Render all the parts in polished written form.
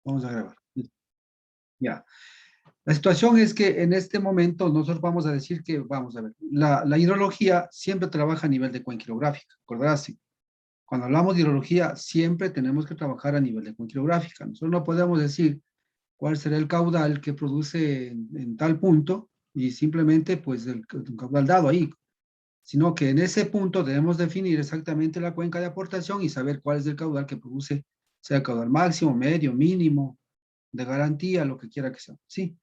Vamos a grabar. Ya. La situación es que en este momento nosotros vamos a decir que, vamos a ver, la hidrología siempre trabaja a nivel de cuenca hidrográfica, ¿recordarás? Sí. Cuando hablamos de hidrología, siempre tenemos que trabajar a nivel de cuenca hidrográfica. Nosotros no podemos decir cuál será el caudal que produce en tal punto y simplemente, pues, el caudal dado ahí, sino que en ese punto debemos definir exactamente la cuenca de aportación y saber cuál es el caudal que produce, sea el caudal máximo, medio, mínimo, de garantía, lo que quiera que sea, ¿sí?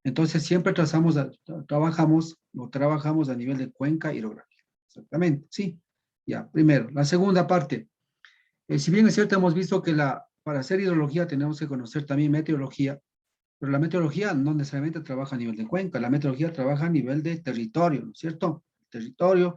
Entonces siempre trabajamos a nivel de cuenca hidrográfica, exactamente, ¿sí? Ya, primero. La segunda parte, si bien es cierto, hemos visto que para hacer hidrología tenemos que conocer también meteorología, pero la meteorología no necesariamente trabaja a nivel de cuenca, la meteorología trabaja a nivel de territorio, ¿no es cierto? Territorio,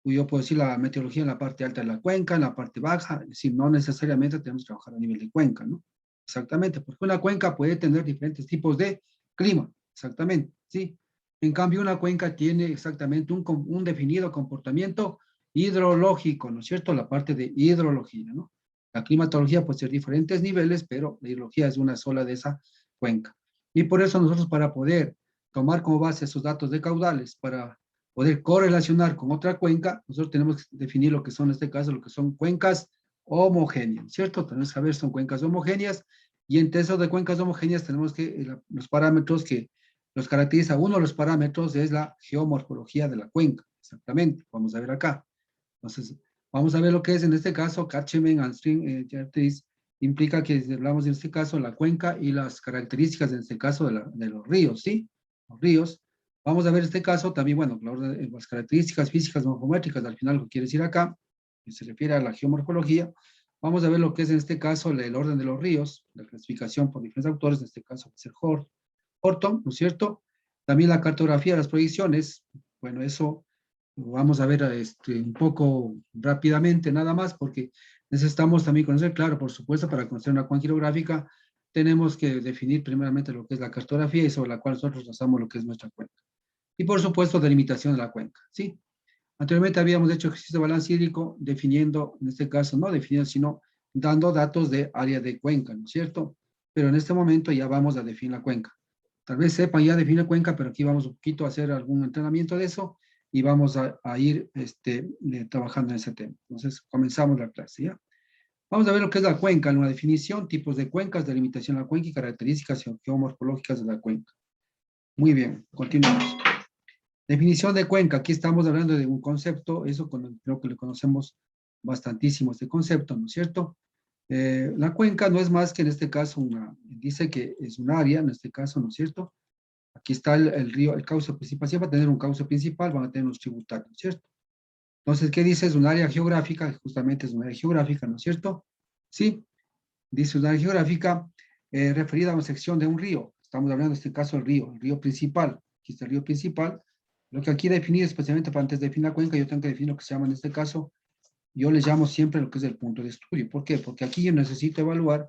yo puedo decir la meteorología en la parte alta de la cuenca, en la parte baja, es decir, no necesariamente tenemos que trabajar a nivel de cuenca, ¿no? Exactamente, porque una cuenca puede tener diferentes tipos de clima, exactamente, ¿sí? En cambio, una cuenca tiene exactamente un definido comportamiento hidrológico, ¿no es cierto? La parte de hidrología, ¿no? La climatología puede ser diferentes niveles, pero la hidrología es una sola de esa cuenca. Y por eso nosotros, para poder tomar como base esos datos de caudales, para poder correlacionar con otra cuenca, nosotros tenemos que definir lo que son, en este caso, lo que son cuencas homogéneas, ¿cierto? Tenemos que saber, son cuencas homogéneas, y entre eso de cuencas homogéneas tenemos que, los parámetros que los caracteriza, uno de los parámetros es la geomorfología de la cuenca, exactamente, vamos a ver acá. Entonces, vamos a ver lo que es en este caso, Catchment and Stream Characteristics, implica que hablamos en este caso la cuenca y las características en este caso de los ríos, ¿sí? Los ríos. Vamos a ver este caso también, bueno, las características físicas morfométricas, al final lo que quiere decir acá, que se refiere a la geomorfología. Vamos a ver lo que es en este caso el orden de los ríos, la clasificación por diferentes autores, en este caso va a ser Horton, ¿no es cierto? También la cartografía de las proyecciones, bueno, eso vamos a ver un poco rápidamente nada más, porque necesitamos también conocer, claro, por supuesto, para conocer una cuenca hidrográfica, tenemos que definir primeramente lo que es la cartografía y sobre la cual nosotros trazamos lo que es nuestra cuenca. Y por supuesto, delimitación de la cuenca, ¿sí? Anteriormente habíamos hecho ejercicio de balance hídrico definiendo, en este caso, no definiendo, sino dando datos de área de cuenca, ¿no es cierto? Pero en este momento ya vamos a definir la cuenca. Tal vez sepan ya definir cuenca, pero aquí vamos un poquito a hacer algún entrenamiento de eso y vamos a ir trabajando en ese tema. Entonces, comenzamos la clase, ¿ya? Vamos a ver lo que es la cuenca, una definición, tipos de cuencas, delimitación de la cuenca y características geomorfológicas de la cuenca. Muy bien, continuamos. Definición de cuenca, aquí estamos hablando de un concepto, creo que le conocemos bastantísimo este concepto, ¿no es cierto? La cuenca no es más que en este caso dice que es un área, en este caso, ¿no es cierto? Aquí está el río, el cauce principal, siempre va a tener un cauce principal, van a tener unos tributarios, ¿no es cierto? Entonces, ¿qué dice? Es un área geográfica, justamente es un área geográfica, ¿no es cierto? Sí, dice un área geográfica referida a una sección de un río. Estamos hablando en este caso del río, el río principal. Aquí está el río principal. Lo que aquí definir, especialmente para antes de definir la cuenca, yo tengo que definir lo que se llama en este caso, yo le llamo siempre lo que es el punto de estudio. ¿Por qué? Porque aquí yo necesito evaluar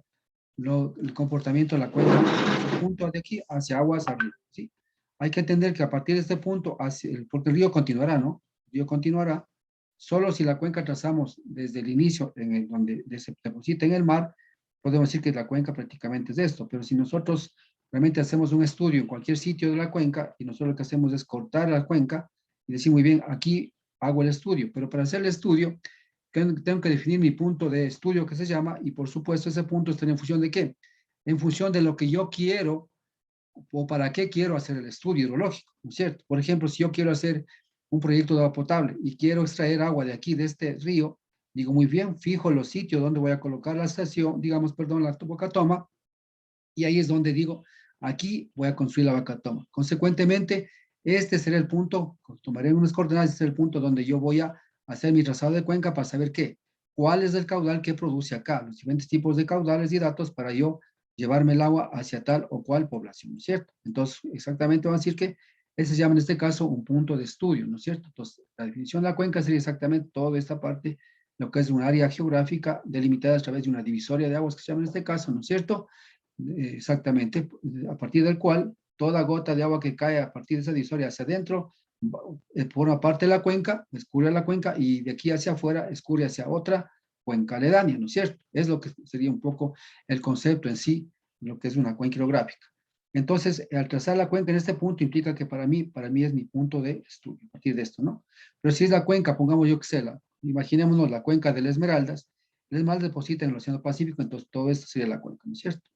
el comportamiento de la cuenca desde el punto de aquí hacia aguas arriba, ¿sí? Hay que entender que a partir de este punto, porque el río continuará, ¿no? El río continuará, solo si la cuenca trazamos desde el inicio, donde se deposita en el mar, podemos decir que la cuenca prácticamente es esto, pero si nosotros realmente hacemos un estudio en cualquier sitio de la cuenca, y nosotros lo que hacemos es cortar la cuenca, y decir, muy bien, aquí hago el estudio, pero para hacer el estudio, tengo que definir mi punto de estudio que se llama, y por supuesto ese punto está en función de qué, en función de lo que yo quiero o para qué quiero hacer el estudio hidrológico, ¿no es cierto? Por ejemplo, si yo quiero hacer un proyecto de agua potable y quiero extraer agua de aquí, de este río, digo, muy bien, fijo los sitios donde voy a colocar la estación, digamos, perdón, la boca toma, y ahí es donde digo, aquí voy a construir la boca toma. Consecuentemente, este será el punto, tomaré unas coordenadas, este será el punto donde yo voy a hacer mi trazado de cuenca para saber qué, cuál es el caudal que produce acá, los diferentes tipos de caudales y datos para yo llevarme el agua hacia tal o cual población, ¿no es cierto? Entonces, exactamente va a decir que ese se llama en este caso un punto de estudio, ¿no es cierto? Entonces, la definición de la cuenca sería exactamente toda esta parte, lo que es un área geográfica delimitada a través de una divisoria de aguas que se llama en este caso, ¿no es cierto? Exactamente, a partir del cual toda gota de agua que cae a partir de esa divisoria hacia adentro forma parte de la cuenca, escurre a la cuenca y de aquí hacia afuera escurre hacia otra cuenca aledaña, ¿no es cierto? Es lo que sería un poco el concepto en sí lo que es una cuenca hidrográfica. Entonces, al trazar la cuenca en este punto implica que para mí es mi punto de estudio, a partir de esto, ¿no? Pero si es la cuenca, pongamos yo que sea imaginémonos la cuenca del Esmeraldas, el Esmeraldas deposita en el Océano Pacífico, entonces todo esto sería la cuenca, ¿no es cierto?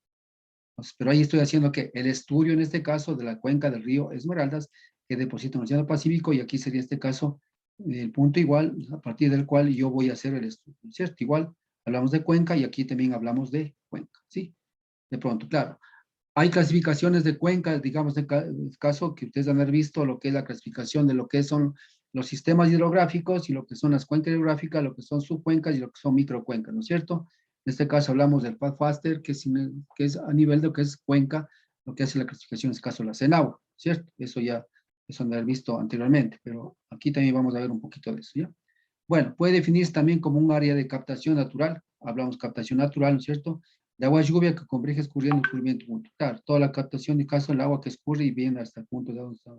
Entonces, pero ahí estoy haciendo que el estudio en este caso de la cuenca del río Esmeraldas, que deposita en el Océano Pacífico, y aquí sería este caso el punto igual, a partir del cual yo voy a hacer el estudio, ¿no es cierto? Igual, hablamos de cuenca y aquí también hablamos de cuenca, ¿sí? De pronto, claro. Hay clasificaciones de cuencas, digamos, en el caso que ustedes han de haber visto, lo que es la clasificación de lo que son los sistemas hidrográficos y lo que son las cuencas hidrográficas, lo que son subcuencas y lo que son microcuencas, ¿no es cierto? En este caso hablamos del Pathfaster, que es a nivel de lo que es cuenca, lo que hace la clasificación, en este caso la CENAGUA, ¿cierto? Eso ya es han de haber visto anteriormente, pero aquí también vamos a ver un poquito de eso, ¿ya? Bueno, puede definirse también como un área de captación natural, hablamos captación natural, ¿no es cierto? De agua lluvia que converge escurriendo el escurrimiento punto. Claro, toda la captación de caso del agua que escurre y viene hasta el punto de donde está.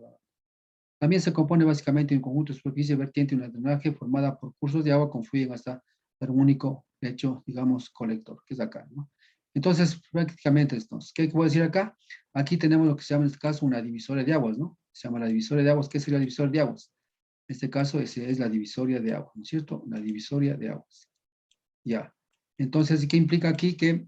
También se compone básicamente de un conjunto de superficie vertiente y un drenaje formada por cursos de agua que confluyen hasta un único lecho, digamos, colector, que es acá, ¿no? Entonces, prácticamente esto. ¿Qué puedo decir acá? Aquí tenemos lo que se llama en este caso una divisoria de aguas, ¿no? Se llama la divisoria de aguas. ¿Qué es la divisoria de aguas? En este caso es la divisoria de aguas, ¿no es cierto? La divisoria de aguas. Ya. Entonces, ¿qué implica aquí? Que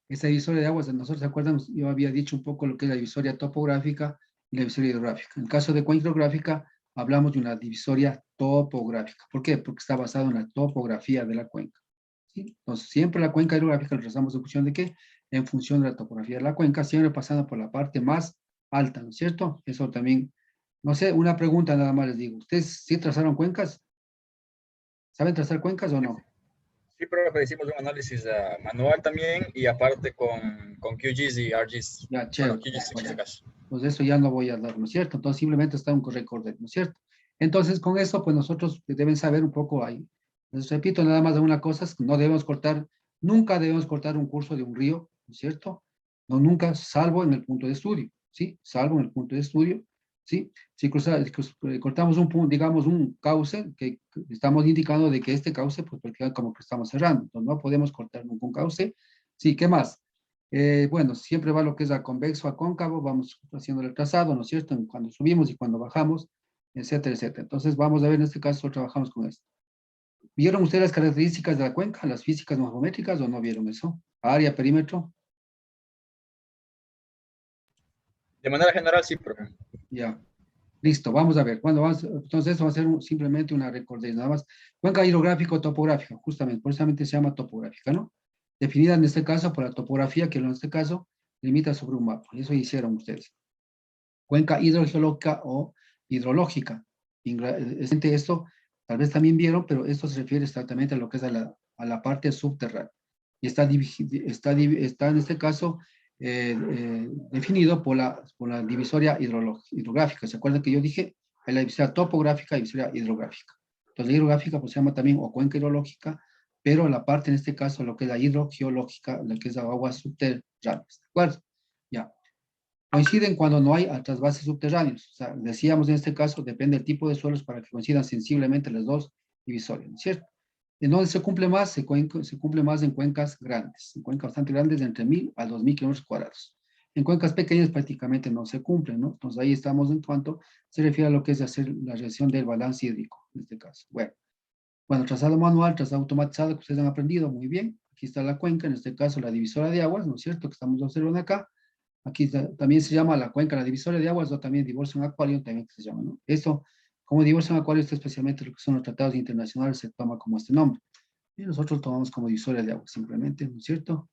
esta divisoria de aguas, nosotros, ¿se acuerdan? Yo había dicho un poco lo que es la divisoria topográfica y la divisoria hidrográfica. En el caso de cuenca hidrográfica, hablamos de una divisoria topográfica. ¿Por qué? Porque está basado en la topografía de la cuenca, ¿sí? Entonces, siempre la cuenca hidrográfica la trazamos en función de qué? En función de la topografía de la cuenca, siempre pasando por la parte más alta, ¿no es cierto? Eso también, no sé, una pregunta nada más les digo. ¿Ustedes sí trazaron cuencas? ¿Saben trazar cuencas o no? Sí, pero hicimos un análisis manual también y aparte con QGIS y RGIS. Ya, Bueno, chévere. QGIS en este caso. Pues de eso ya no voy a hablar, ¿no es cierto? Entonces simplemente está un récord, ¿no es cierto? Entonces con eso, pues nosotros deben saber un poco ahí. Les repito nada más de una cosa, es que no debemos cortar, nunca debemos cortar un curso de un río, ¿no es cierto? No, nunca, salvo en el punto de estudio, ¿sí? Salvo en el punto de estudio, ¿sí? Si cortamos un punto, digamos, un cauce, que estamos indicando de que este cauce, pues prácticamente como que estamos cerrando, entonces no podemos cortar ningún cauce. Sí, ¿qué más? Bueno, siempre va lo que es a convexo, a cóncavo, vamos haciendo el trazado, ¿no es cierto? Cuando subimos y cuando bajamos, etcétera, etcétera. Entonces, vamos a ver, en este caso, trabajamos con esto. ¿Vieron ustedes las características de la cuenca, las físicas morfométricas, o no vieron eso? Área, perímetro, De manera general, sí, profe. ya. Listo, vamos a ver. Entonces, eso va a ser simplemente una recordez, nada más. Cuenca hidrográfico-topográfica, justamente, precisamente se llama topográfica, ¿no? Definida en este caso por la topografía, que en este caso limita sobre un mapa. Eso hicieron ustedes. Cuenca hidrogeológica o hidrológica. Esto tal vez también vieron, pero esto se refiere exactamente a lo que es a la parte subterránea. Y está en este caso definido por la divisoria hidrográfica. ¿Se acuerdan que yo dije? Hay la divisoria topográfica y divisoria hidrográfica. Entonces la hidrográfica pues, se llama también o cuenca hidrológica, pero la parte en este caso, lo que es la hidrogeológica, la que es aguas subterráneas. ¿De acuerdo? Ya. Coinciden cuando no hay trasvases subterráneos. O sea, decíamos en este caso, depende del tipo de suelos para que coincidan sensiblemente las dos divisorias, ¿no es cierto? En donde se cumple más, se cumple más en cuencas grandes, en cuencas bastante grandes de entre 1000 a 2000 kilómetros cuadrados. En cuencas pequeñas prácticamente no se cumplen, ¿no? Entonces ahí estamos en cuanto se refiere a lo que es hacer la reacción del balance hídrico, en este caso. Bueno, trazado manual, trazado automatizado que ustedes han aprendido muy bien. Aquí está la cuenca, en este caso la divisora de aguas, ¿no es cierto? Que estamos observando acá. Aquí también se llama la cuenca, la divisoria de aguas, o también Divorcio Aquarium, también se llama, ¿no? Esto, como Divorcio Aquarium, está especialmente lo que son los tratados internacionales, se toma como este nombre. Y nosotros tomamos como divisoria de aguas, simplemente, ¿no es cierto?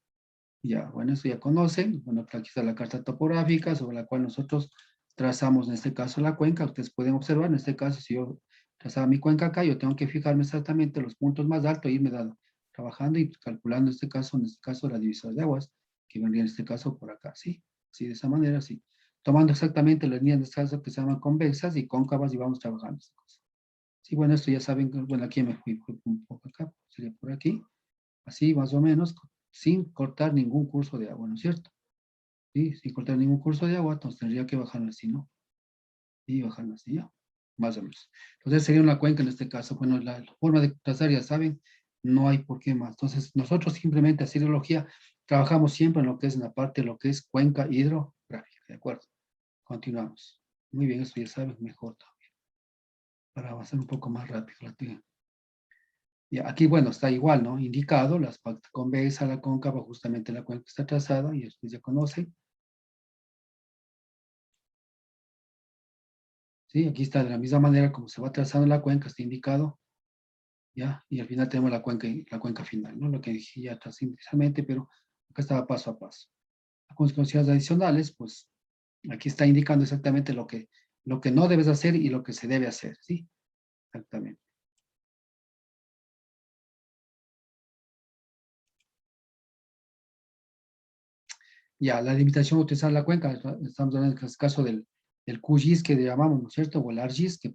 Ya, bueno, eso ya conocen. Bueno, aquí está la carta topográfica sobre la cual nosotros trazamos, en este caso, la cuenca. Ustedes pueden observar, en este caso, si yo trazaba mi cuenca acá, yo tengo que fijarme exactamente los puntos más altos, e irme trabajando y calculando, en este caso, la divisoria de aguas, que vendría en este caso por acá, ¿sí? Sí, de esa manera, sí. Tomando exactamente las líneas de este caso que se llaman convexas y cóncavas y vamos trabajando esta cosa. Sí, bueno, esto ya saben, bueno, aquí me fui un poco acá, sería por aquí, así más o menos, sin cortar ningún curso de agua, ¿no es cierto? Sí, sin cortar ningún curso de agua, entonces tendría que bajarlo así, ¿no? Y bajarlo así, ya, más o menos. Entonces sería una cuenca en este caso. Bueno, la forma de trazar, ya saben, no hay por qué más. Entonces, nosotros simplemente, así hidrología, trabajamos siempre en lo que es en la parte de lo que es cuenca hidrográfica, ¿de acuerdo? Continuamos. Muy bien, esto ya saben mejor también, para avanzar un poco más rápido. Y aquí, bueno, está igual, ¿no? Indicado, las partes convexa, la cóncava, justamente la cuenca está trazada, y ustedes ya conocen. Sí, aquí está de la misma manera como se va trazando la cuenca, está indicado, ¿ya? Y al final tenemos la cuenca final, ¿no? Lo que dije ya atrás inicialmente, pero acá estaba paso a paso. Las consecuencias adicionales, pues, aquí está indicando exactamente lo que no debes hacer y lo que se debe hacer, ¿sí? Exactamente. Ya, la limitación de utilizar la cuenca, estamos hablando en este caso del QGIS que le llamamos, ¿no es cierto? O el ARGIS, que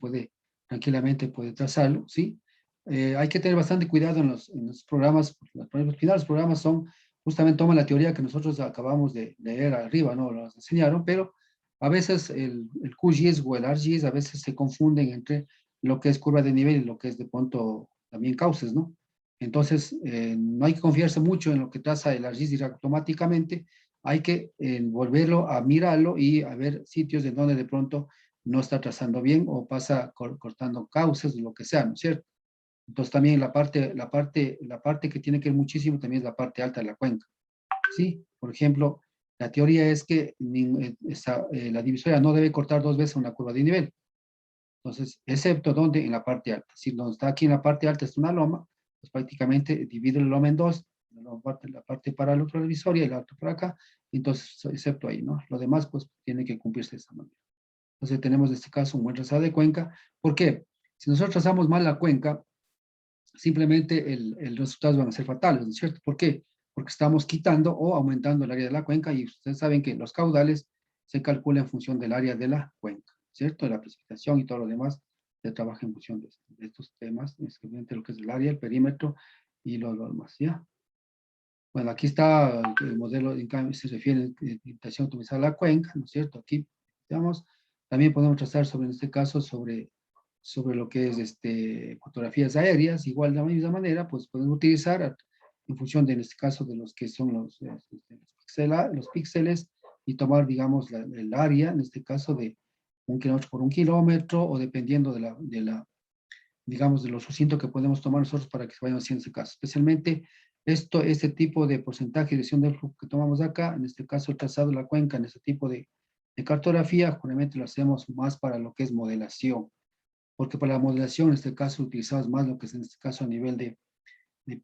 tranquilamente puede trazarlo, ¿sí? Hay que tener bastante cuidado en los programas, porque al final los programas son, justamente toman la teoría que nosotros acabamos de leer arriba, ¿no? Nos enseñaron, pero a veces el QGIS o el ARGIS a veces se confunden entre lo que es curva de nivel y lo que es de pronto también cauces, ¿no? Entonces, no hay que confiarse mucho en lo que traza el ARGIS automáticamente, hay que volverlo a mirarlo y a ver sitios en donde de pronto no está trazando bien o pasa cortando cauces o lo que sea, ¿no es cierto? Entonces también la parte que tiene que ver muchísimo también es la parte alta de la cuenca, ¿sí? Por ejemplo, la teoría es que la divisoria no debe cortar dos veces una curva de nivel. Entonces, excepto donde en la parte alta. Si donde está aquí en la parte alta es una loma, pues prácticamente divide la loma en dos, la parte para la otra divisoria y la otra para acá, entonces, excepto ahí, ¿no? Lo demás, pues, tiene que cumplirse de esa manera. Entonces, tenemos en este caso un buen trazado de cuenca. ¿Por qué? Si nosotros trazamos mal la cuenca, simplemente los resultados van a ser fatales, ¿no es cierto? ¿Por qué? Porque estamos quitando o aumentando el área de la cuenca y ustedes saben que los caudales se calculan en función del área de la cuenca, ¿cierto? De la precipitación y todo lo demás se trabaja en función de estos temas, especialmente lo que es el área, el perímetro y lo demás, ¿ya? Bueno, aquí está el modelo, en cambio, se refiere a la limitación optimizada de la cuenca, ¿no es cierto? Aquí, digamos, también podemos trazar sobre, en este caso, sobre lo que es fotografías aéreas, igual de la misma manera, pues podemos utilizar en función de, en este caso, de los que son los píxeles y tomar, digamos, el área, en este caso, de 1 kilómetro por 1 kilómetro, o dependiendo digamos, de lo sucinto que podemos tomar nosotros para que se vayan haciendo ese caso. Especialmente este tipo de porcentaje de dirección del flujo que tomamos acá, en este caso el trazado de la cuenca, en este tipo de cartografía, generalmente lo hacemos más para lo que es modelación, porque para la modelación, en este caso, utilizamos más lo que es en este caso a nivel de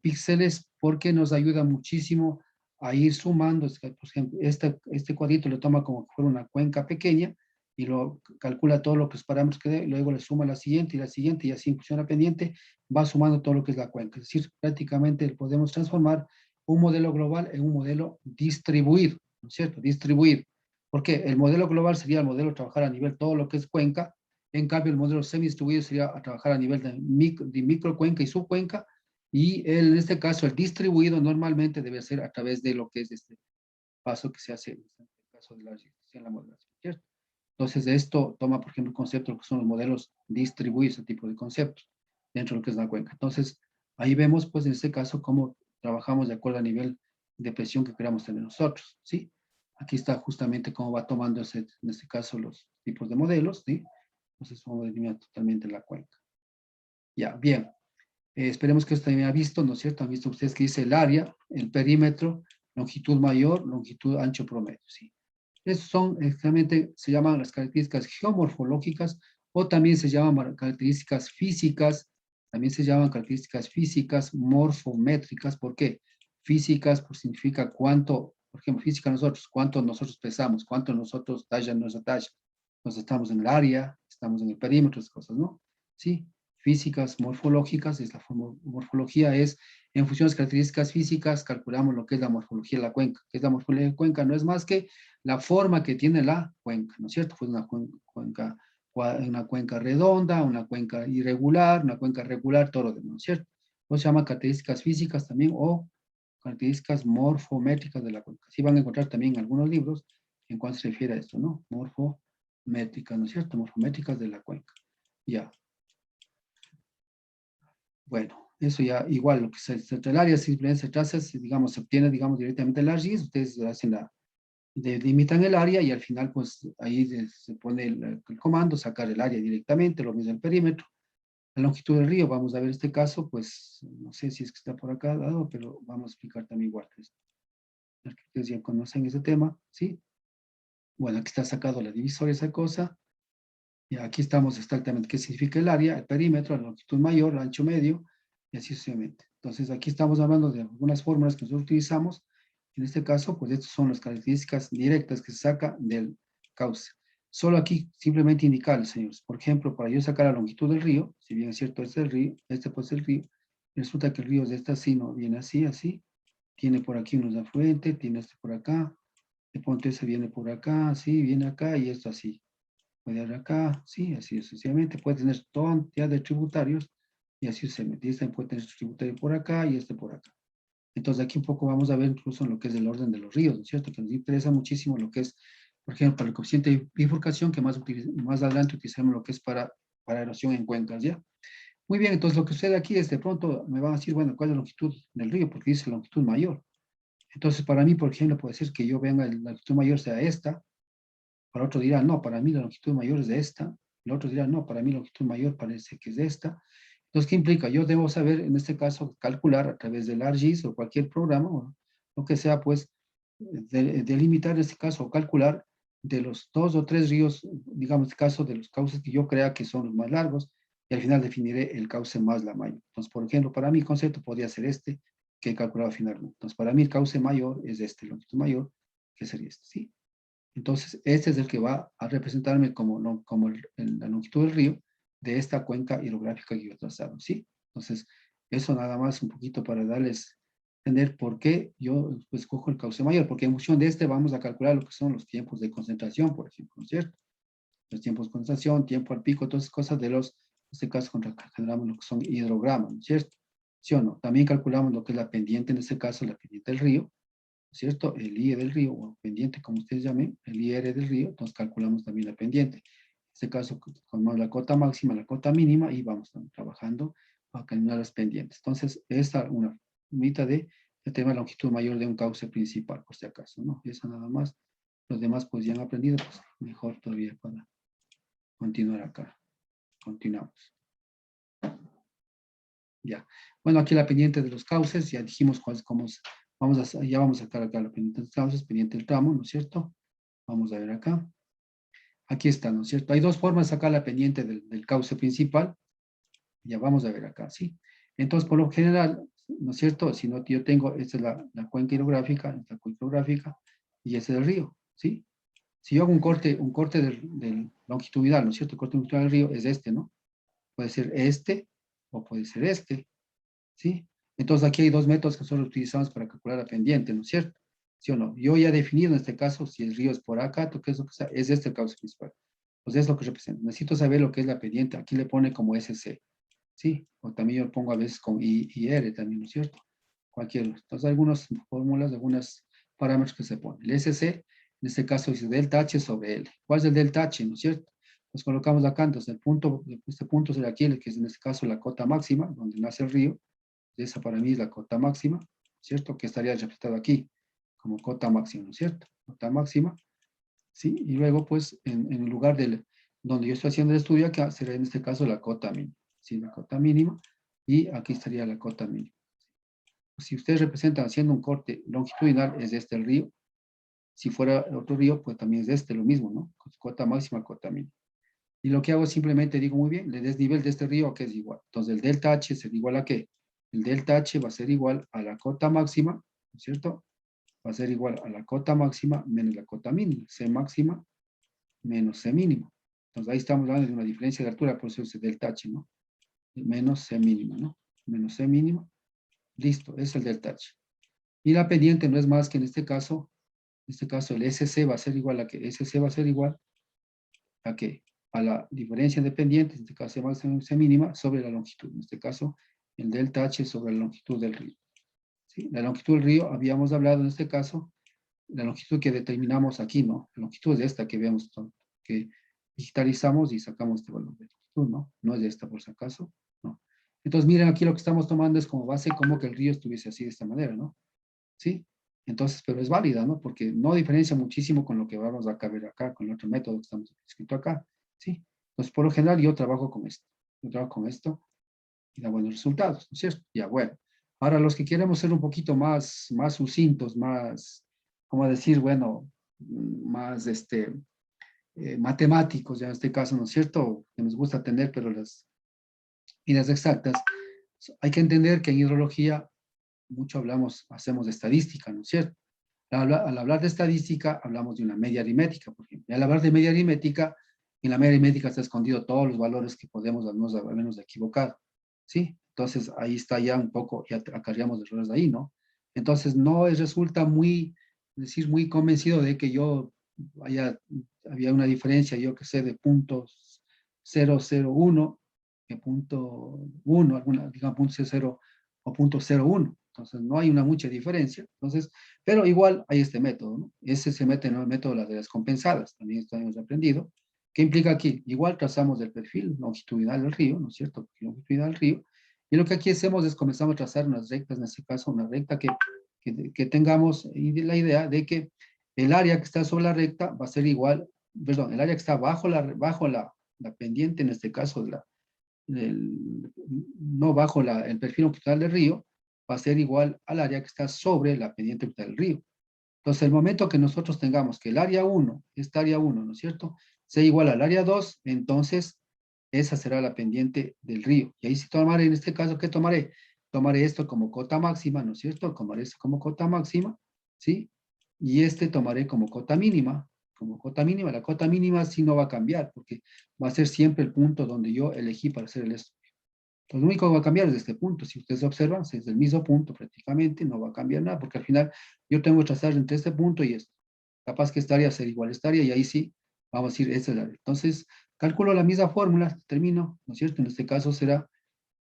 píxeles, porque nos ayuda muchísimo a ir sumando. Por ejemplo, este cuadrito lo toma como que fuera una cuenca pequeña y lo calcula todos los parámetros que dé, luego le suma la siguiente y la siguiente, y así en función pendiente va sumando todo lo que es la cuenca. Es decir, prácticamente podemos transformar un modelo global en un modelo distribuido, ¿no es cierto? Distribuir. Porque el modelo global sería el modelo trabajar a nivel todo lo que es cuenca, en cambio el modelo semi-distribuido sería a trabajar a nivel de microcuenca y subcuenca, y en este caso, el distribuido normalmente debe ser a través de lo que es este paso que se hace en el caso de la modelación, ¿cierto? Entonces, esto toma, por ejemplo, el concepto de lo que son los modelos distribuidos, ese tipo de conceptos, dentro de lo que es la cuenca. Entonces, ahí vemos, pues, en este caso, cómo trabajamos de acuerdo al nivel de presión que queramos tener nosotros, ¿sí? Aquí está justamente cómo va tomando, en este caso, los tipos de modelos, ¿sí? Entonces, vamos a eliminar totalmente la cuenca. Ya, bien. Esperemos que usted me ha visto, ¿no es cierto? Han visto ustedes que dice el área, el perímetro, longitud mayor, longitud ancho promedio, ¿sí? Estos son, exactamente, se llaman las características geomorfológicas, o también se llaman características físicas, también se llaman características físicas morfométricas. ¿Por qué? Físicas, pues significa cuánto, por ejemplo, física nosotros, cuánto nosotros pesamos, cuánto nosotros talla nuestra talla. Entonces estamos en el área, estamos en el perímetro, esas cosas, ¿no? Sí, físicas morfológicas, morfología es, en función de las características físicas, calculamos lo que es la morfología de la cuenca. ¿Qué es la morfología de la cuenca? No es más que la forma que tiene la cuenca, ¿no es cierto? Pues una cuenca redonda, una cuenca irregular, una cuenca regular, todo lo demás, ¿no es cierto? O se llama características físicas también, o características morfométricas de la cuenca. Así van a encontrar también en algunos libros en cuanto se refiere a esto, ¿no? Morfométricas, ¿no es cierto? Morfométricas de la cuenca. Ya. Bueno, eso ya igual, lo que el área simplemente se traza, digamos, se obtiene, digamos, directamente el ArcGIS, ustedes hacen delimitan el área y al final, pues, ahí se pone el comando, sacar el área directamente, lo mismo el perímetro. La longitud del río, vamos a ver este caso, pues, no sé si es que está por acá dado, pero vamos a explicar también igual. Que ustedes ya conocen ese tema, ¿sí? Bueno, aquí está sacado la divisora, esa cosa. Y aquí estamos exactamente qué significa el área, el perímetro, la longitud mayor, el ancho medio, y así sucesivamente. Entonces, aquí estamos hablando de algunas fórmulas que nosotros utilizamos. En este caso, pues estas son las características directas que se saca del cauce. Solo aquí simplemente indicarles, señores. Por ejemplo, para yo sacar la longitud del río, si bien es cierto, este es el río, este pues es el río, resulta que el río es de esta así, no viene así, así. Tiene por aquí unos afluentes, tiene este por acá. De pronto ese viene por acá, así, viene acá y esto así puede haber acá, sí, así sucesivamente, puede tener toda cantidad de tributarios y así sucesivamente. Y este puede tener su tributario por acá y este por acá. Entonces aquí un poco vamos a ver incluso en lo que es el orden de los ríos, ¿no es cierto? Que nos interesa muchísimo lo que es, por ejemplo, para el coeficiente de bifurcación, que más adelante utilizaremos lo que es para erosión en cuencas, ¿ya? Muy bien, entonces lo que sucede aquí es de pronto me van a decir, bueno, ¿cuál es la longitud del río? Porque dice longitud mayor. Entonces para mí, por ejemplo, puede ser que yo venga, la longitud mayor sea esta, para otro dirá, no, para mí la longitud mayor es de esta. El otro dirá, no, para mí la longitud mayor parece que es de esta. Entonces, ¿qué implica? Yo debo saber, en este caso, calcular a través del ArcGIS o cualquier programa, o lo que sea, pues, delimitar en este caso, o calcular de los 2 o 3 ríos, digamos, en este caso, de los cauces que yo crea que son los más largos, y al final definiré el cauce más la mayor. Entonces, por ejemplo, para mí el concepto podría ser este, que he calculado finalmente. Entonces, para mí el cauce mayor es este, longitud mayor, que sería este, ¿sí? Entonces, este es el que va a representarme como, como la longitud del río de esta cuenca hidrográfica que yo he trazado, ¿sí? Entonces, eso nada más un poquito para darles entender por qué yo pues, escojo el cauce mayor, porque en función de este vamos a calcular lo que son los tiempos de concentración, por ejemplo, ¿no es cierto? Los tiempos de concentración, tiempo al pico, todas esas cosas de los, en este caso, generamos lo que son hidrogramas, ¿no es cierto? ¿Sí o no? También calculamos lo que es la pendiente, en este caso, la pendiente del río, ¿cierto? El IE del río, o pendiente, como ustedes llamen, el IR del río, entonces calculamos también la pendiente. En este caso, tomamos la cota máxima, la cota mínima, y vamos trabajando para calcular las pendientes. Entonces, esta es una mitad de el tema de la longitud mayor de un cauce principal, por si acaso, ¿no? Eso nada más. Los demás, pues, ya han aprendido, pues, mejor todavía para continuar acá. Continuamos. Ya. Bueno, aquí la pendiente de los cauces, ya dijimos cómo ya vamos a sacar acá la pendiente de los cauces, pendiente del tramo, ¿no es cierto? Vamos a ver acá. Aquí está, ¿no es cierto? Hay 2 formas de sacar la pendiente del cauce principal. Ya vamos a ver acá, ¿sí? Entonces, por lo general, ¿no es cierto? Si no, yo tengo, esta es la cuenca hidrográfica, y ese es el río, ¿sí? Si yo hago un corte del longitudinal, ¿no es cierto? El corte longitudinal del río es este, ¿no? Puede ser este o puede ser este, ¿sí? Entonces aquí hay 2 métodos que nosotros utilizamos para calcular la pendiente, ¿no es cierto? ¿Sí o no? Yo ya he definido en este caso si el río es por acá, ¿qué es lo que sea? Es este el cauce principal. Pues es lo que representa. Necesito saber lo que es la pendiente. Aquí le pone como SC, ¿sí? O también yo lo pongo a veces con I y R también, ¿no es cierto? Cualquiera. Entonces hay algunas fórmulas, algunos parámetros que se ponen. El SC, en este caso, es delta H sobre L. ¿Cuál es el delta H, no es cierto? Pues colocamos acá, entonces este punto será aquí, que es en este caso la cota máxima, donde nace el río. Esa para mí es la cota máxima, ¿cierto? Que estaría representado aquí como cota máxima, ¿no es cierto? Cota máxima, ¿sí? Y luego, pues, en el lugar donde yo estoy haciendo el estudio, acá será en este caso la cota mínima, ¿sí? La cota mínima, y aquí estaría la cota mínima. Si ustedes representan haciendo un corte longitudinal, es este el río. Si fuera otro río, pues también es este lo mismo, ¿no? Cota máxima, cota mínima. Y lo que hago es simplemente digo, muy bien, el desnivel de este río, ¿a qué es igual? Entonces, el delta H es igual a ¿qué? El delta H va a ser igual a la cota máxima, ¿no es cierto? Va a ser igual a la cota máxima menos la cota mínima, C máxima menos C mínima. Entonces, ahí estamos hablando de una diferencia de altura, por eso es el delta H, ¿no? Menos C mínima, ¿no? Menos C mínima. Listo, es el delta H. Y la pendiente no es más que en este caso el SC va a ser igual a que SC va a ser igual a que a la diferencia de pendientes, en este caso C máxima, C mínima, sobre la longitud. En este caso, el delta H sobre la longitud del río. ¿Sí? La longitud del río, habíamos hablado en este caso, la longitud que determinamos aquí, ¿no? La longitud es esta que vemos, que digitalizamos y sacamos este valor de longitud, ¿no? No es esta por si acaso, ¿no? Entonces, miren, aquí lo que estamos tomando es como base como que el río estuviese así de esta manera, ¿no? ¿Sí? Entonces, pero es válida, ¿no? Porque no diferencia muchísimo con lo que vamos a ver acá, con el otro método que estamos escrito acá, ¿sí? Entonces, por lo general, yo trabajo con esto. Yo trabajo con esto y da buenos resultados, ¿no es cierto? Ya, bueno. Ahora, los que queremos ser un poquito más sucintos, más, ¿cómo decir? Bueno, más, matemáticos, ya en este caso, ¿no es cierto? Que nos gusta tener, pero las exactas. Hay que entender que en hidrología mucho hacemos de estadística, ¿no es cierto? Al hablar de estadística, hablamos de una media aritmética, por ejemplo. Y al hablar de media aritmética, en la media aritmética está escondido todos los valores que podemos al menos equivocar, ¿sí? Entonces, ahí está ya un poco, ya acarreamos errores de ahí, ¿no? Entonces, no resulta muy convencido de que había una diferencia, yo que sé, de puntos 0,01, que punto 1, digamos, punto 0 o punto 0,1. Entonces, no hay una mucha diferencia. Entonces, pero igual hay este método, ¿no? Ese se mete en el método de las compensadas, también esto hemos aprendido. ¿Qué implica aquí? Igual trazamos el perfil longitudinal del río, ¿no es cierto? Perfil longitudinal del río. Y lo que aquí hacemos es comenzamos a trazar unas rectas, en este caso una recta que tengamos, y la idea de que el área que está sobre la recta va a ser igual, perdón, el área que está bajo la pendiente, en este caso, no bajo el perfil longitudinal del río, va a ser igual al área que está sobre la pendiente del río. Entonces, el momento que nosotros tengamos que el área 1, esta área 1, ¿no es cierto?, sea igual al área 2, entonces esa será la pendiente del río. Y ahí sí tomaré, en este caso, ¿qué tomaré? Tomaré esto como cota máxima, ¿no es cierto? Tomaré esto como cota máxima, ¿sí? Y este tomaré como cota mínima. Como cota mínima, la cota mínima sí no va a cambiar, porque va a ser siempre el punto donde yo elegí para hacer el estudio. Entonces, lo único que va a cambiar es este punto. Si ustedes observan, es el mismo punto prácticamente, no va a cambiar nada, porque al final yo tengo que trazar entre este punto y esto. Capaz que esta área ser igual a esta área, y ahí sí, vamos a decir, esta es la área. Entonces, calculo la misma fórmula, termino, ¿no es cierto? En este caso será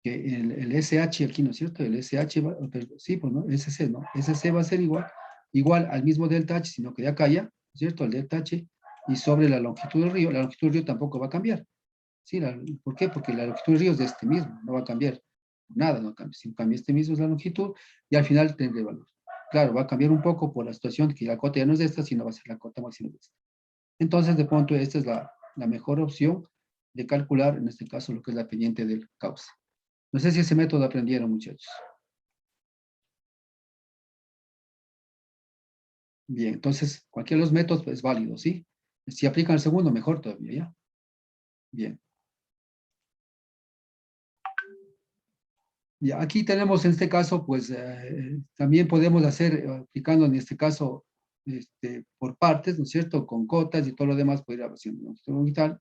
que el SH aquí, ¿no es cierto? El SH, sí, pues, ¿no? SC, ¿no? SC va a ser igual al mismo delta H, sino que de acá ya, ¿no es cierto? El delta H, y sobre la longitud del río, la longitud del río tampoco va a cambiar. Sí, ¿por qué? Porque la longitud del río es de este mismo, no va a cambiar nada, no cambia. Si cambia este mismo es la longitud, y al final tendré valor. Claro, va a cambiar un poco por la situación que la cota ya no es de esta, sino va a ser la cota máxima de esta. Entonces, de pronto, esta es la mejor opción de calcular, en este caso, lo que es la pendiente del cauce. No sé si ese método aprendieron, muchachos. Bien, entonces, cualquiera de los métodos pues, es válido, ¿sí? Si aplican el segundo, mejor todavía, ¿ya? Bien. Y aquí tenemos en este caso, pues también podemos hacer, aplicando en este caso por partes, ¿no es cierto? Con cotas y todo lo demás, poder ir haciendo un tal, o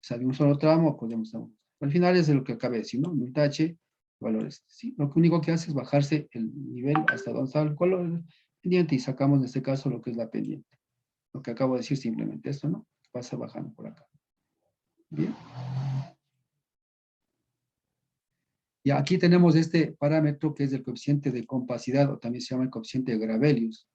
sea, de un solo tramo, podemos. Al final es de lo que acabé de decir, ¿no? Delta H, valores. ¿Sí? Lo único que hace es bajarse el nivel hasta donde está el color pendiente y sacamos en este caso lo que es la pendiente. Lo que acabo de decir simplemente esto, ¿no? Pasa bajando por acá. Bien. Y aquí tenemos este parámetro que es el coeficiente de compacidad, o también se llama el coeficiente de Gravelius.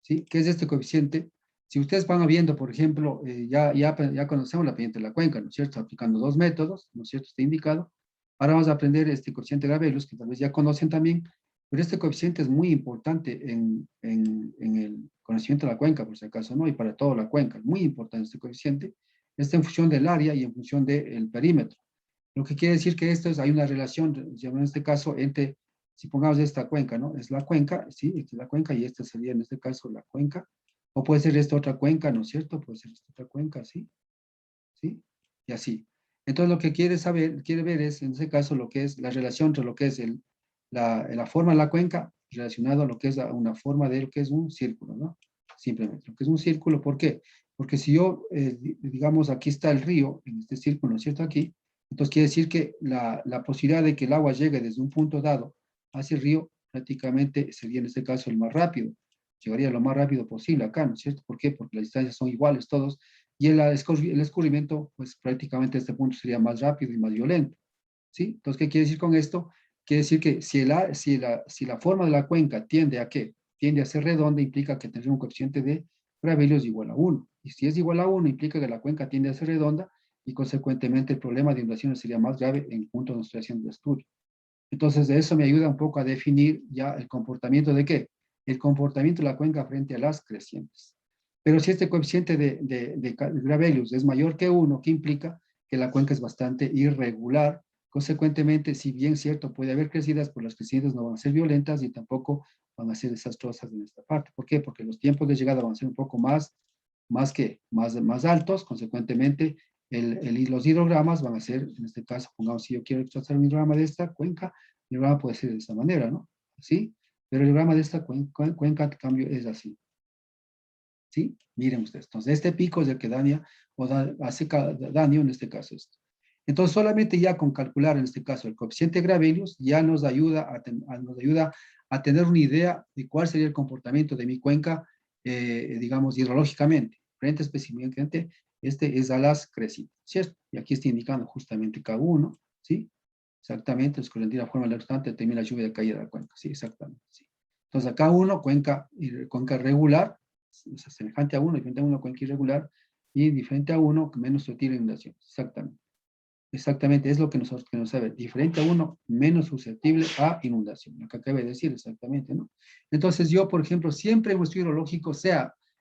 ¿Sí? ¿Qué es este coeficiente? Si ustedes van viendo, por ejemplo, ya conocemos la pendiente de la cuenca, ¿no es cierto? Aplicando dos métodos, ¿no es cierto? Está indicado. Ahora vamos a aprender este coeficiente de Gravelius, que tal vez ya conocen también, pero este coeficiente es muy importante en el conocimiento de la cuenca, por si acaso, ¿no? Y para toda la cuenca, es muy importante este coeficiente. Está en función del área y en función del perímetro. Lo que quiere decir que hay una relación, en este caso, entre, si pongamos esta cuenca, ¿no? Es la cuenca, sí, esta es la cuenca y esta sería en este caso la cuenca. O puede ser esta otra cuenca, ¿no es cierto? Puede ser esta otra cuenca, ¿sí? ¿Sí? Y así. Entonces lo que quiere ver es, en este caso, lo que es la relación entre lo que es la forma de la cuenca relacionado a lo que es una forma de lo que es un círculo, ¿no? Simplemente, lo que es un círculo, ¿por qué? Porque si yo, digamos, aquí está el río, en este círculo, ¿no es cierto? Aquí, entonces quiere decir que la posibilidad de que el agua llegue desde un punto dado hacia el río prácticamente sería en este caso el más rápido. Llegaría lo más rápido posible acá, ¿no es cierto? ¿Por qué? Porque las distancias son iguales todos y el escurrimiento, pues prácticamente a este punto sería más rápido y más violento, ¿sí? Entonces, ¿qué quiere decir con esto? Quiere decir que si la forma de la cuenca tiende a qué? Tiende a ser redonda, implica que tendría un coeficiente de Gravelius igual a 1. Y si es igual a 1, implica que la cuenca tiende a ser redonda y consecuentemente el problema de inundaciones sería más grave en el punto donde estoy haciendo el estudio. Entonces, eso me ayuda un poco a definir ya el comportamiento de qué. El comportamiento de la cuenca frente a las crecientes. Pero si este coeficiente de Gravelius es mayor que 1, ¿qué implica? Que la cuenca es bastante irregular. Consecuentemente, si bien cierto, puede haber crecidas, pues las crecientes no van a ser violentas y tampoco van a ser desastrosas en esta parte. ¿Por qué? Porque los tiempos de llegada van a ser un poco más altos. Consecuentemente, los hidrogramas van a ser, en este caso, pongamos, si yo quiero trazar un hidrograma de esta cuenca, el hidrograma puede ser de esta manera, ¿no? Así, pero el hidrograma de esta cuenca, en cambio, es así. ¿Sí? Miren ustedes. Entonces, este pico es el que daña, o hace daño en este caso esto. Entonces, solamente ya con calcular en este caso el coeficiente Gravelius, ya nos ayuda a tener una idea de cuál sería el comportamiento de mi cuenca, digamos, hidrológicamente. Frente específicamente, este es a las crecidas, ¿cierto? Y aquí está indicando justamente K1, ¿sí? Exactamente, es corresponde a la forma resultante determina la lluvia de caída de la cuenca, sí, exactamente, sí. Entonces, acá uno, cuenca regular, o sea, semejante a uno, diferente a uno, cuenca irregular, y diferente a uno, menos susceptible a inundaciones, exactamente. Exactamente, es lo que nosotros queremos saber. Diferente a uno, menos susceptible a inundación. Lo que acabo de decir, exactamente, ¿no? Entonces, yo, por ejemplo, siempre en un estudio hidrológico,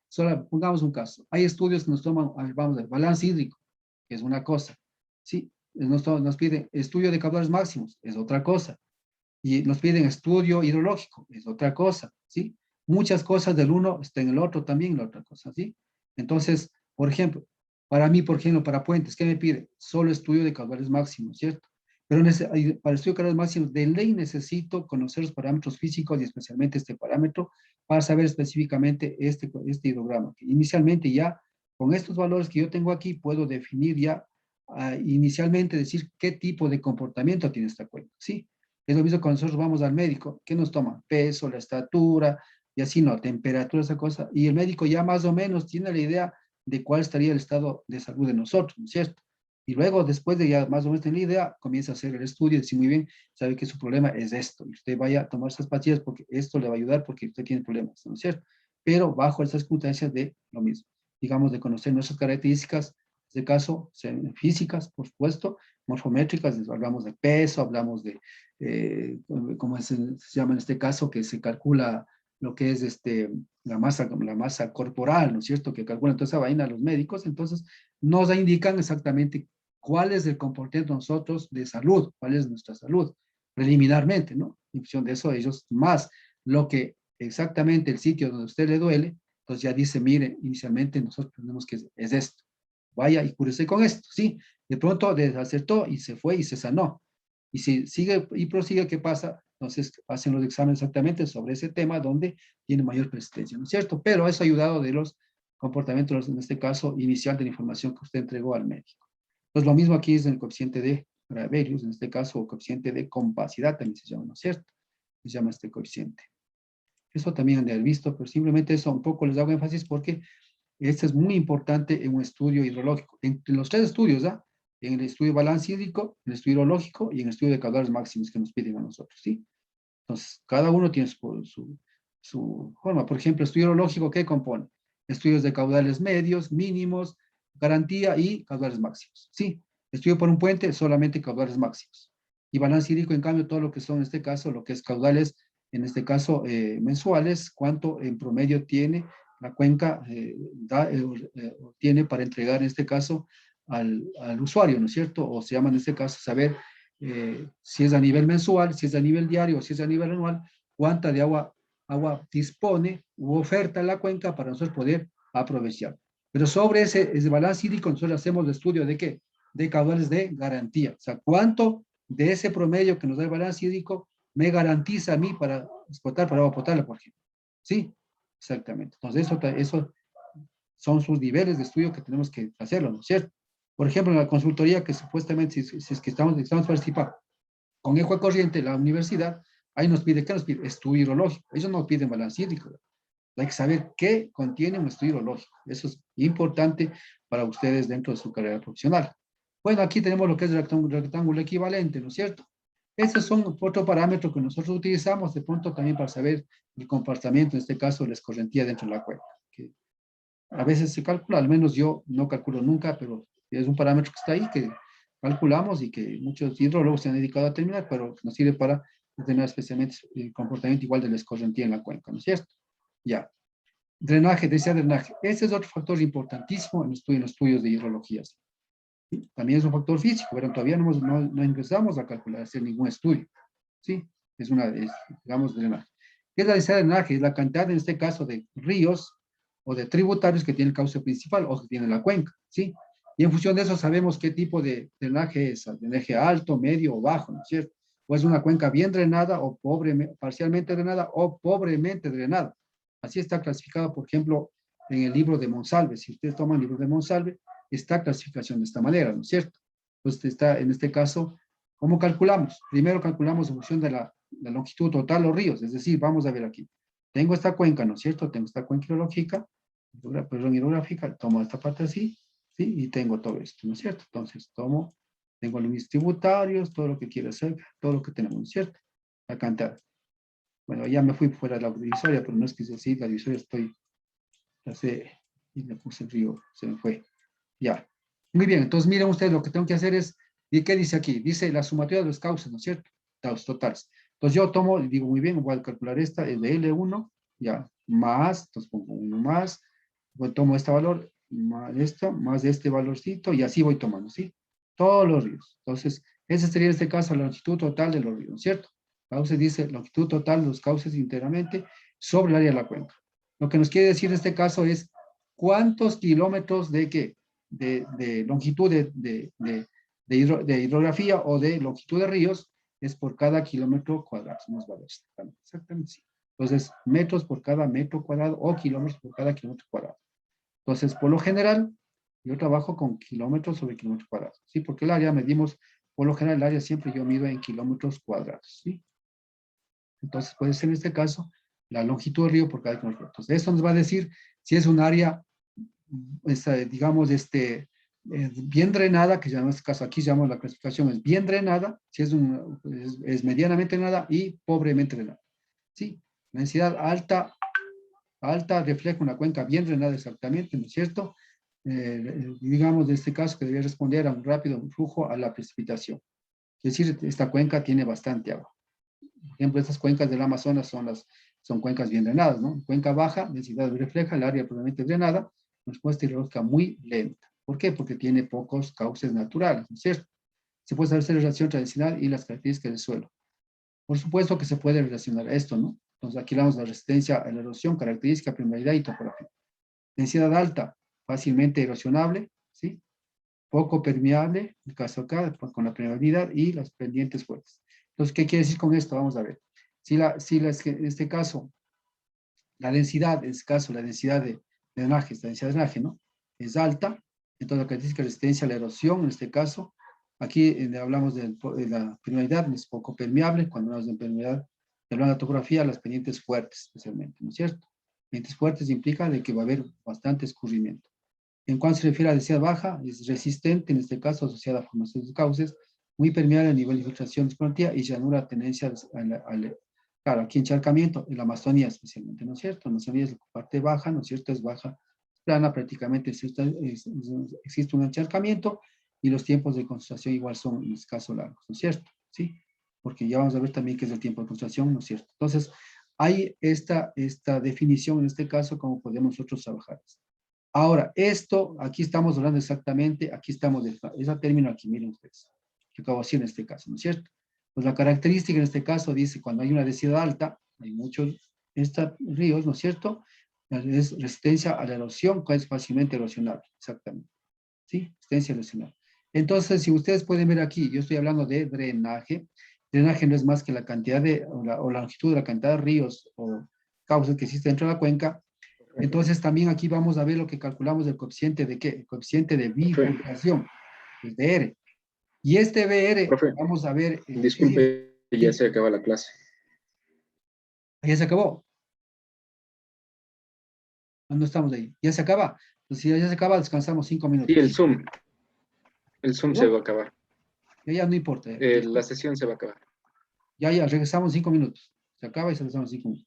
solo pongamos un caso. Hay estudios que nos toman, vamos a ver, balance hídrico, que es una cosa. Sí, nos piden estudio de caudales máximos, es otra cosa. Y nos piden estudio hidrológico, es otra cosa, ¿sí? Muchas cosas del uno está en el otro también, la otra cosa, ¿sí? Entonces, por ejemplo, para mí, por ejemplo, para puentes, ¿qué me pide? Solo estudio de caudales máximos, ¿cierto? Pero para el estudio de caudales máximos, de ley necesito conocer los parámetros físicos y especialmente este parámetro para saber específicamente este hidrograma. Que inicialmente ya, con estos valores que yo tengo aquí, puedo definir ya, inicialmente decir qué tipo de comportamiento tiene esta cuenca, ¿sí? Es lo mismo cuando nosotros vamos al médico. ¿Qué nos toma? Peso, la estatura, y así, ¿no? Temperatura, esa cosa. Y el médico ya más o menos tiene la idea de cuál estaría el estado de salud de nosotros, ¿no es cierto? Y luego, después de ya más o menos tener la idea, comienza a hacer el estudio y decir, muy bien, sabe que su problema es esto. Y usted vaya a tomar esas pastillas porque esto le va a ayudar porque usted tiene problemas, ¿no es cierto? Pero bajo esas circunstancias de lo mismo. Digamos, de conocer nuestras características, en este caso, físicas, por supuesto, morfométricas, hablamos de peso, hablamos de como se llama en este caso, que se calcula lo que es la masa corporal, ¿no es cierto? Que calculan toda esa vaina los médicos, entonces nos indican exactamente cuál es el comportamiento de nosotros de salud, cuál es nuestra salud, preliminarmente, ¿no? En función de eso, ellos más lo que exactamente el sitio donde a usted le duele, entonces ya dice, mire, inicialmente nosotros tenemos que es esto, vaya y cúrese con esto, ¿sí? De pronto acertó y se fue y se sanó. Y si sigue y prosigue, ¿qué pasa? Entonces hacen los exámenes exactamente sobre ese tema donde tiene mayor persistencia, ¿no es cierto? Pero eso ha ayudado de los comportamientos, en este caso, inicial de la información que usted entregó al médico. Pues lo mismo aquí es en el coeficiente de Gravelius, en este caso, o coeficiente de compacidad también se llama, ¿no es cierto? Se llama este coeficiente. Eso también han de haber visto, pero simplemente eso un poco les hago énfasis porque este es muy importante en un estudio hidrológico. Entre los tres estudios, ¿ah? En el estudio de balance hídrico, en el estudio hidrológico y en el estudio de caudales máximos que nos piden a nosotros, ¿sí? Entonces, cada uno tiene su forma. Por ejemplo, estudio hidrológico, ¿qué compone? Estudios de caudales medios, mínimos, garantía y caudales máximos, ¿sí? Estudio por un puente, solamente caudales máximos. Y balance hídrico, en cambio, todo lo que son, en este caso, lo que es caudales, en este caso, mensuales, cuánto en promedio tiene la cuenca, tiene para entregar, en este caso, al usuario, ¿no es cierto? O se llama, en este caso, saber si es a nivel mensual, si es a nivel diario, si es a nivel anual, cuánta de agua dispone u oferta en la cuenca para nosotros poder aprovechar. Pero sobre ese balance hídrico nosotros hacemos el estudio de qué? De caudales de garantía. O sea, cuánto de ese promedio que nos da el balance hídrico me garantiza a mí para explotar para agua potable, por ejemplo. ¿Sí? Exactamente. Entonces, eso son sus niveles de estudio que tenemos que hacerlo, ¿no es cierto? Por ejemplo, en la consultoría que supuestamente, si es que estamos participando con Eco Corriente, la universidad, ahí nos pide, ¿qué nos pide? Estudio hidrológico. Ellos no piden balance hídrico. Hay que saber qué contiene un estudio hidrológico. Eso es importante para ustedes dentro de su carrera profesional. Bueno, aquí tenemos lo que es el rectángulo equivalente, ¿no es cierto? Esos son otro parámetro que nosotros utilizamos de pronto también para saber el comportamiento, en este caso, la escorrentía dentro de la cuenca. Que a veces se calcula, al menos yo no calculo nunca, pero es un parámetro que está ahí que calculamos y que muchos hidrólogos se han dedicado a determinar, pero nos sirve para determinar especialmente el comportamiento igual del escorrentía en la cuenca, ¿no es cierto? Ya. Drenaje, densidad de drenaje. Este es otro factor importantísimo en los estudios de hidrología. ¿Sí? También es un factor físico, pero todavía no ingresamos a calcular, a hacer ningún estudio. ¿Sí? Digamos, drenaje. ¿Qué es la densidad de drenaje? Es la cantidad, en este caso, de ríos o de tributarios que tiene el cauce principal o que tiene la cuenca. ¿Sí? Y en función de eso sabemos qué tipo de drenaje es, drenaje alto, medio o bajo, ¿no es cierto? O es una cuenca bien drenada o parcialmente drenada o pobremente drenada. Así está clasificado, por ejemplo, en el libro de Monsalve. Si ustedes toman el libro de Monsalve, está clasificación de esta manera, ¿no es cierto? Entonces está, en este caso, ¿cómo calculamos? Primero calculamos en función de la longitud total de los ríos, es decir, vamos a ver aquí. Tengo esta cuenca, ¿no es cierto? Tengo esta cuenca hidrológica, perdón, hidrográfica, tomo esta parte así, ¿sí? Y tengo todo esto, ¿no es cierto? Entonces tengo mis tributarios, todo lo que quiero hacer, todo lo que tenemos, ¿no es cierto? La cantidad. Bueno, ya me fui fuera de la divisoria, pero no es que decir, la divisoria y me puse el río, se me fue. Ya. Muy bien, entonces miren ustedes, lo que tengo que hacer es, ¿y qué dice aquí? Dice la sumatoria de los cauces, ¿no es cierto? Los totales. Entonces yo tomo, y digo, muy bien, voy a calcular esta, es de L1, ya, más, entonces pongo 1 más, tomo este valor, más esto, más este valorcito, y así voy tomando, ¿sí? Todos los ríos. Entonces, ese sería en este caso la longitud total de los ríos, ¿no es cierto? Cauce dice longitud total de los cauces íntegramente sobre el área de la cuenca. Lo que nos quiere decir en este caso es cuántos kilómetros de qué, de longitud de hidrografía o de longitud de ríos es por cada kilómetro cuadrado. Son los valores. Exactamente, sí. Entonces, metros por cada metro cuadrado o kilómetros por cada kilómetro cuadrado. Entonces, por lo general, yo trabajo con kilómetros sobre kilómetros cuadrados, ¿sí? Porque el área medimos, por lo general, el área siempre yo mido en kilómetros cuadrados, ¿sí? Entonces, puede ser en este caso la longitud del río por cada kilómetro. Entonces, esto nos va a decir si es un área, digamos, bien drenada, que ya en este caso aquí llamamos la clasificación, es bien drenada, si es medianamente drenada y pobremente drenada. ¿Sí? La densidad alta refleja una cuenca bien drenada exactamente, ¿no es cierto? Digamos, de este caso, que debería responder a un rápido flujo a la precipitación. Es decir, esta cuenca tiene bastante agua. Por ejemplo, estas cuencas del Amazonas son cuencas bien drenadas, ¿no? Cuenca baja, densidad refleja, el área probablemente drenada, respuesta hidrológica muy lenta. ¿Por qué? Porque tiene pocos cauces naturales, ¿no es cierto? Se puede establecer la relación tradicional y las características del suelo. Por supuesto que se puede relacionar esto, ¿no? Entonces aquí hablamos de la resistencia a la erosión, característica, permeabilidad y topografía. Densidad alta, fácilmente erosionable, ¿sí? Poco permeable, en el caso acá, con la permeabilidad y las pendientes fuertes. Entonces, ¿qué quiere decir con esto? Vamos a ver. En este caso, la densidad, en este caso, la densidad de drenaje, esta densidad de drenaje, ¿no? Es alta, entonces la característica de resistencia a la erosión, en este caso, aquí hablamos de la permeabilidad, es poco permeable, cuando hablamos de permeabilidad, hablamos de la topografía, las pendientes fuertes, especialmente, ¿no es cierto? Pendientes fuertes implica de que va a haber bastante escurrimiento. En cuanto se refiere a densidad baja, es resistente, en este caso asociada a formación de cauces, muy permeable a nivel de infiltración de escurrentía y llanura tendencia claro, aquí encharcamiento, en la Amazonía especialmente, ¿no es cierto? En la Amazonía es la parte baja, ¿no es cierto? Es baja, plana, prácticamente existe un encharcamiento y los tiempos de concentración igual son en este caso largos, ¿no es cierto? ¿Sí? Porque ya vamos a ver también qué es el tiempo de concentración, ¿no es cierto? Entonces, hay esta definición en este caso, cómo podemos nosotros trabajar. Ahora, aquí estamos hablando exactamente, aquí estamos, ese término aquí, miren ustedes, que acabo de decir en este caso, ¿no es cierto? Pues la característica en este caso dice, cuando hay una densidad alta, hay muchos ríos, ¿no es cierto? Es resistencia a la erosión, que es fácilmente erosionable, exactamente. ¿Sí? Resistencia erosionable. Entonces, si ustedes pueden ver aquí, yo estoy hablando de drenaje. Drenaje no es más que la cantidad o la longitud de la cantidad de ríos o cauces que existen dentro de la cuenca. Entonces también aquí vamos a ver lo que calculamos del coeficiente de qué, el coeficiente de bifurcación, es de R. Y este BR, Profe, vamos a ver, disculpe, ya sí, se acaba la clase. ya se acabó, no estamos ahí, ya se acaba. Entonces si ya se acaba, descansamos 5 Sí, minutos. el Zoom se va ¿No? a acabar. Ya no importa, La sesión se va a acabar. ya regresamos 5 minutos. Se acaba y regresamos 5 minutos.